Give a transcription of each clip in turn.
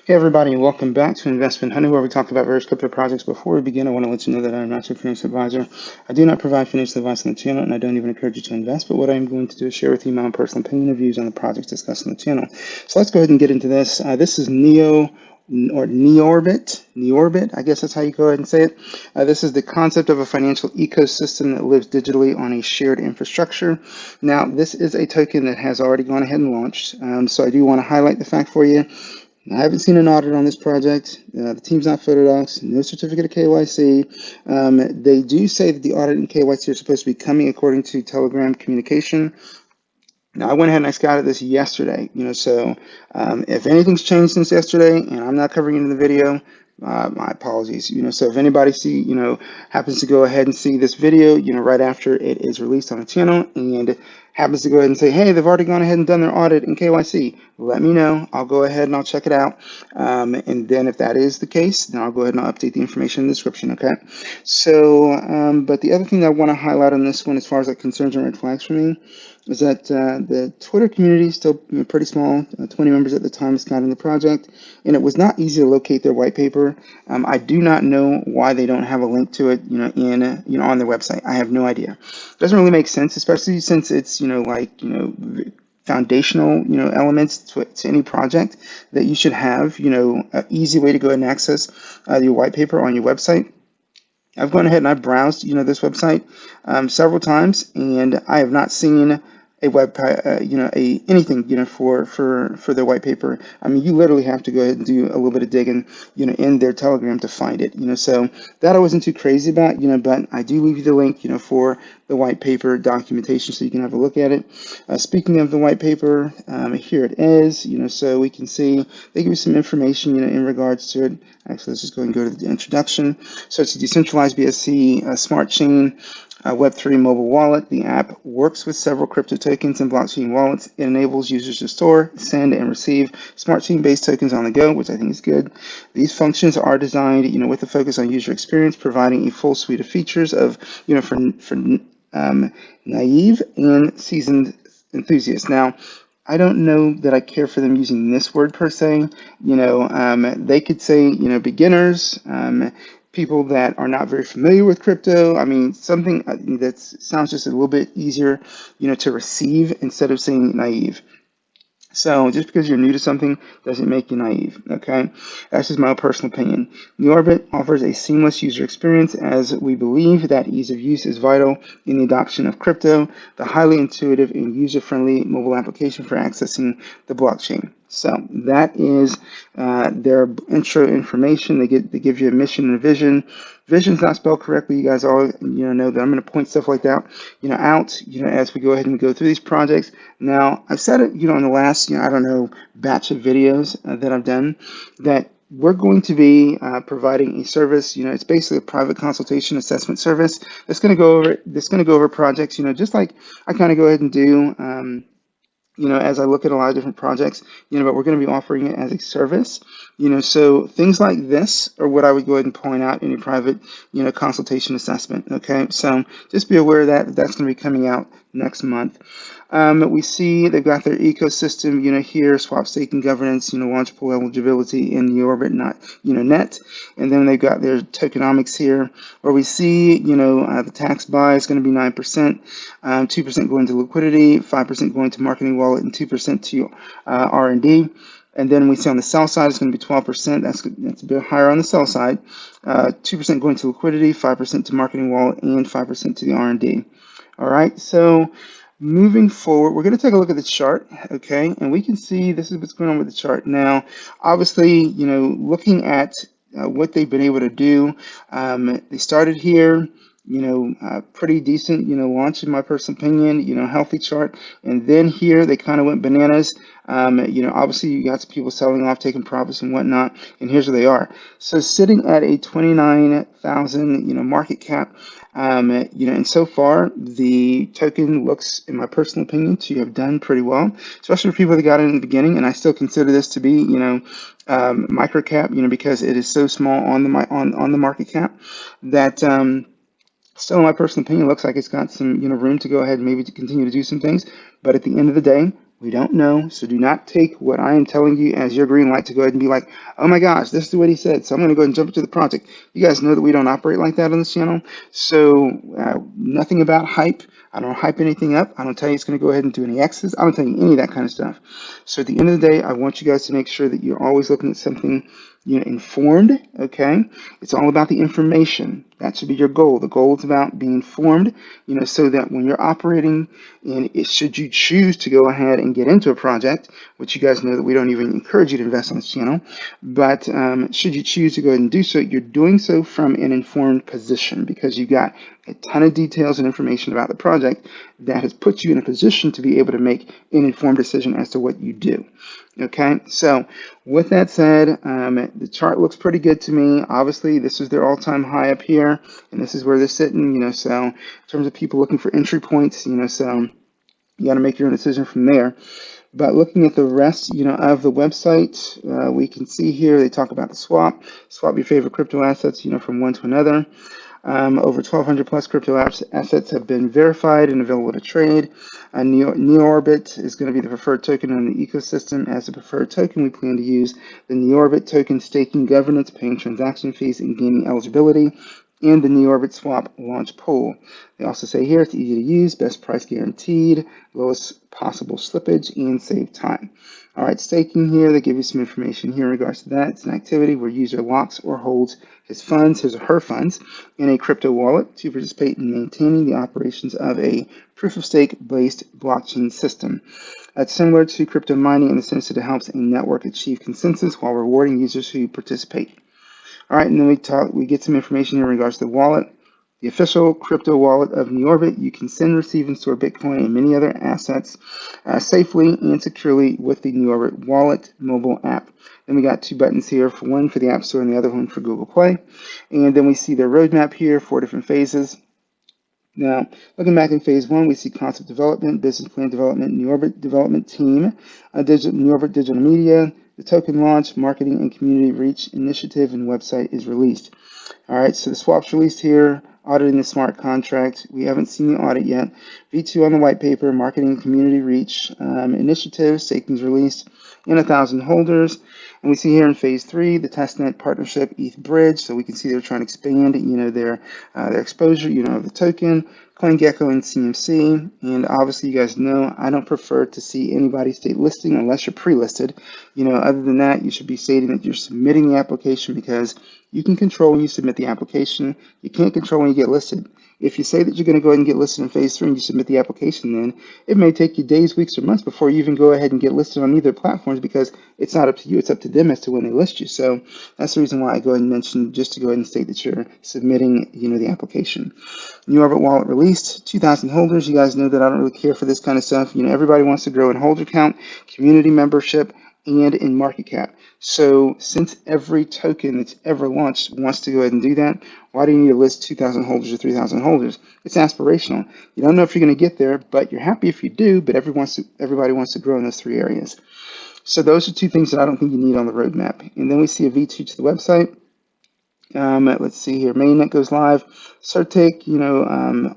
Hey everybody, and welcome back to Investment Honey, where we talk about various crypto projects. Before we begin, I want to let you know that I'm not your financial advisor. I do not provide financial advice on the channel, and I don't even encourage you to invest. But what I'm going to do is share with you my own personal opinion and views on the projects discussed on the channel. So let's go ahead and get into this. This is Neorbit, I guess that's how you go ahead and say it. This is the concept of a financial ecosystem that lives digitally on a shared infrastructure. Now, this is a token that has already gone ahead and launched. So I do want to highlight the fact for you. I haven't seen an audit on this project. The team's not Photodocs, no certificate of KYC. They do say that the audit and KYC are supposed to be coming according to Telegram communication. Now, I went ahead and I scouted this yesterday, so if anything's changed since yesterday and I'm not covering it in the video, my apologies, so if anybody happens to go ahead and see this video, right after it is released on the channel and happens to go ahead and say, hey, they've already gone ahead and done their audit and KYC, let me know. I'll go ahead and I'll check it out. And then if that is the case, then I'll go ahead and I'll update the information in the description, okay? So, but the other thing I want to highlight on this one, as far as like concerns and red flags for me, is that the Twitter community is still pretty small, 20 members at the time scouting the project, and it was not easy to locate their white paper. I do not know why they don't have a link to it, on their website. I have no idea. It doesn't really make sense, especially since it's, foundational, elements to any project that you should have, an easy way to go ahead and access your white paper on your website. I've gone ahead and I've browsed, this website several times, and I have not seen a anything, for their white paper. I mean, you literally have to go ahead and do a little bit of digging, in their Telegram to find it, so that I wasn't too crazy about, but I do leave you the link, for the white paper documentation so you can have a look at it. Speaking of the white paper, here it is, so we can see they give you some information, in regards to it. Actually, let's just go and go to the introduction. So it's a decentralized BSC smart chain Web3 mobile wallet. The app works with several crypto tokens and blockchain wallets. It enables users to store, send, and receive smart chain-based tokens on the go, which I think is good. These functions are designed, with a focus on user experience, providing a full suite of features of, for naive and seasoned enthusiasts. Now, I don't know that I care for them using this word per se. They could say, beginners, people that are not very familiar with crypto. I mean, something that sounds just a little bit easier, to receive instead of saying naive. So just because you're new to something doesn't make you naive, okay? That's just my personal opinion. Neorbit offers a seamless user experience, as we believe that ease of use is vital in the adoption of crypto, the highly intuitive and user-friendly mobile application for accessing the blockchain. So that is their intro information. They give you a mission and a vision. Vision's not spelled correctly. You guys all know that I'm going to point stuff like that out as we go ahead and go through these projects. Now, I've said it in the last batch of videos that I've done that we're going to be providing a service. It's basically a private consultation assessment service that's going to go over projects. Just like I kind of go ahead and do. As I look at a lot of different projects, but we're going to be offering it as a service, so things like this are what I would go ahead and point out in a private, consultation assessment. Okay, so just be aware that that's going to be coming out next month. We see they've got their ecosystem, here, swap staking governance, launch pool eligibility in Neorbit, not, net. And then they've got their tokenomics here, where we see, the tax buy is going to be 9%, 2% going to liquidity, 5% going to marketing wallet, and 2% to R&D. And then we see on the sell side, it's going to be 12%. That's a bit higher on the sell side. 2% going to liquidity, 5% to marketing wallet, and 5% to the R&D. All right, so moving forward, we're going to take a look at the chart, okay? And we can see this is what's going on with the chart now. Obviously, looking at what they've been able to do, they started here, pretty decent, launch in my personal opinion, healthy chart. And then here they kind of went bananas. Obviously you got some people selling off, taking profits and whatnot. And here's where they are. So sitting at a 29,000, market cap, and so far the token looks, in my personal opinion, to have done pretty well, especially for people that got in the beginning. And I still consider this to be, micro cap, because it is so small on the market cap that, still, in my personal opinion, looks like it's got some room to go ahead and maybe to continue to do some things. But at the end of the day, We don't know, so do not take what I am telling you as your green light to go ahead and be like, oh my gosh, this is what he said, so I'm going to go ahead and jump into the project. You guys know that we don't operate like that on this channel, so nothing about hype. I don't hype anything up. I don't tell you it's going to go ahead and do any X's. I don't tell you any of that kind of stuff. So at the end of the day, I want you guys to make sure that you're always looking at something, informed, okay? It's all about the information. That should be your goal. The goal is about being informed, so that when you're operating, and should you choose to go ahead and get into a project, which you guys know that we don't even encourage you to invest on this channel, but should you choose to go ahead and do so, you're doing so from an informed position because you've got a ton of details and information about the project that has put you in a position to be able to make an informed decision as to what you do. Okay, so with that said, the chart looks pretty good to me. Obviously, this is their all-time high up here, and this is where they're sitting, so in terms of people looking for entry points, so you got to make your own decision from there. But looking at the rest, of the website, we can see here they talk about the swap your favorite crypto assets, from one to another. Over 1,200 plus crypto assets have been verified and available to trade. Neorbit is going to be the preferred token in the ecosystem. As a preferred token, we plan to use the Neorbit token staking governance, paying transaction fees, and gaining eligibility, and the Neorbit swap launch pool. They also say here it's easy to use, best price guaranteed, lowest possible slippage, and save time. All right, staking here, they give you some information here in regards to that. It's an activity where user locks or holds his or her funds in a crypto wallet to participate in maintaining the operations of a proof-of-stake based blockchain system. It's similar to crypto mining in the sense that it helps a network achieve consensus while rewarding users who participate. All right, and then we get some information in regards to the wallet. The official crypto wallet of Neorbit, you can send, receive, and store Bitcoin and many other assets safely and securely with the Neorbit wallet mobile app. Then we got two buttons here, one for the App Store and the other one for Google Play. And then we see their roadmap here, 4 different phases. Now, looking back in phase 1, we see concept development, business plan development, Neorbit development team, Neorbit digital media, the token launch, marketing, and community reach initiative and website is released. All right, so the swap's released here, auditing the smart contract. We haven't seen the audit yet. V2 on the white paper, marketing and community reach initiative, staking's released in 1,000 holders. And we see here in phase 3, the testnet partnership ETH bridge. So we can see they're trying to expand, their exposure, of the token, CoinGecko and CMC. And obviously, you guys know I don't prefer to see anybody state listing unless you're pre-listed. Other than that, you should be stating that you're submitting the application because you can control when you submit the application. You can't control when you get listed. If you say that you're going to go ahead and get listed in phase 3 and you submit the application, then it may take you days, weeks, or months before you even go ahead and get listed on either platforms because it's not up to you, it's up to them as to when they list you. So that's the reason why I go ahead and mention just to go ahead and state that you're submitting, the application. Neorbit wallet released, 2,000 holders. You guys know that I don't really care for this kind of stuff. Everybody wants to grow in holder count, community membership, and in market cap. So since every token that's ever launched wants to go ahead and do that, why do you need to list 2,000 holders or 3,000 holders? It's aspirational. You don't know if you're going to get there, but you're happy if you do, but everybody wants to grow in those 3 areas. So those are 2 things that I don't think you need on the roadmap. And then we see a V2 to the website. Let's see here, mainnet goes live, Certic,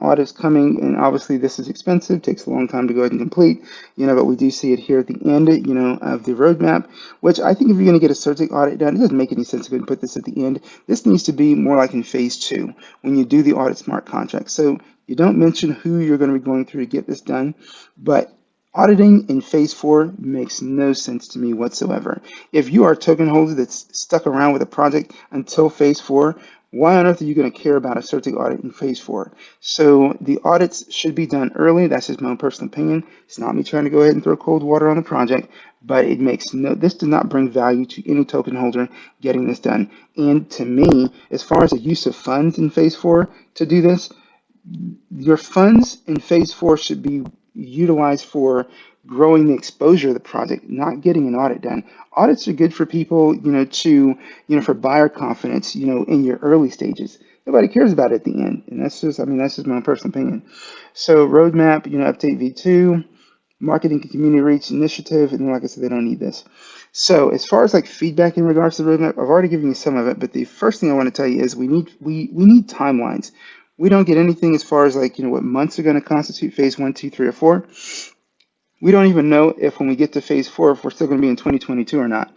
audit's coming, and obviously this is expensive, takes a long time to go ahead and complete, but we do see it here at the end, of the roadmap, which I think if you're going to get a Certic audit done, it doesn't make any sense to go ahead and put this at the end. This needs to be more like in phase 2, when you do the audit smart contract. So you don't mention who you're going to be going through to get this done, but auditing in phase 4 makes no sense to me whatsoever. If you are a token holder that's stuck around with a project until phase 4, why on earth are you going to care about a Certic audit in phase 4? So the audits should be done early. That's just my own personal opinion. It's not me trying to go ahead and throw cold water on the project, but this does not bring value to any token holder getting this done. And to me, as far as the use of funds in phase 4 to do this, your funds in phase 4 should be utilized for growing the exposure of the project, not getting an audit done. Audits are good for people, for buyer confidence, in your early stages. Nobody cares about it at the end. And that's just my own personal opinion. So roadmap, update V2, marketing and community reach initiative, and like I said, they don't need this. So as far as like feedback in regards to the roadmap, I've already given you some of it, but the first thing I want to tell you is we need timelines. We don't get anything as far as what months are going to constitute phase 1, 2, 3, or 4. We don't even know if when we get to phase 4, if we're still going to be in 2022 or not,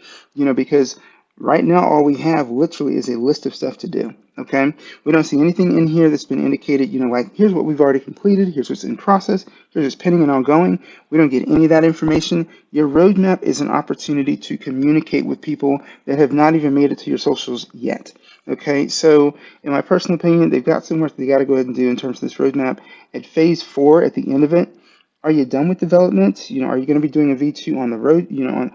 because right now all we have literally is a list of stuff to do. Okay, we don't see anything in here that's been indicated, like here's what we've already completed, here's what's in process, here's what's pending and ongoing. We don't get any of that information. Your roadmap is an opportunity to communicate with people that have not even made it to your socials yet. Okay, so in my personal opinion, they've got some work they got to go ahead and do in terms of this roadmap. At phase 4, at the end of it, are you done with development? Are you going to be doing a V2 on the road?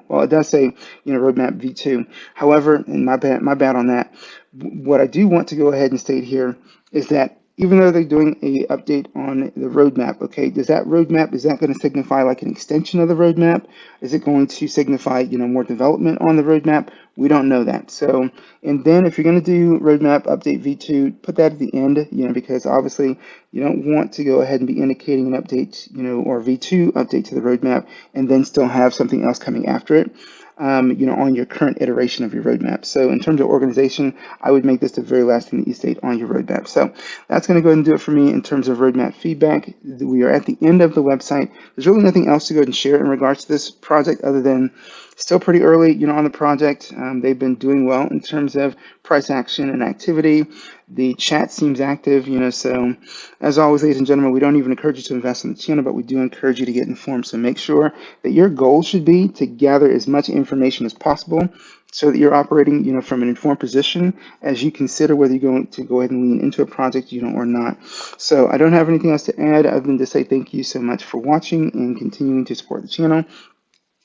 Well, it does say, roadmap V2. However, and my bad on that. What I do want to go ahead and state here is that even though they're doing a update on the roadmap, okay, is that going to signify like an extension of the roadmap? Is it going to signify, more development on the roadmap? We don't know that. So, and then if you're going to do roadmap update V2, put that at the end, because obviously you don't want to go ahead and be indicating an update, or V2 update to the roadmap and then still have something else coming after it. On your current iteration of your roadmap. So in terms of organization, I would make this the very last thing that you state on your roadmap. So that's going to go ahead and do it for me in terms of roadmap feedback. We are at the end of the website. There's really nothing else to go ahead and share in regards to this project other than still pretty early, on the project. They've been doing well in terms of price action and activity. The chat seems active, so as always, ladies and gentlemen, we don't even encourage you to invest in the channel, but we do encourage you to get informed. So make sure that your goal should be to gather as much information as possible so that you're operating, from an informed position as you consider whether you're going to go ahead and lean into a project, or not. So I don't have anything else to add other than to say thank you so much for watching and continuing to support the channel.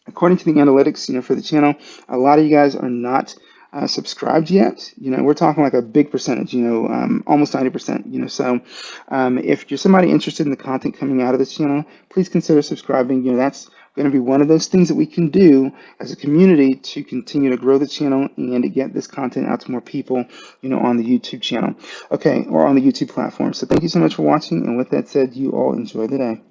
According to the analytics, for the channel, a lot of you guys are not subscribed yet. We're talking like a big percentage, almost 90%, so if you're somebody interested in the content coming out of this channel, please consider subscribing. That's going to be one of those things that we can do as a community to continue to grow the channel and to get this content out to more people, on the YouTube channel, okay, or on the YouTube platform. So thank you so much for watching. And with that said, you all enjoy the day.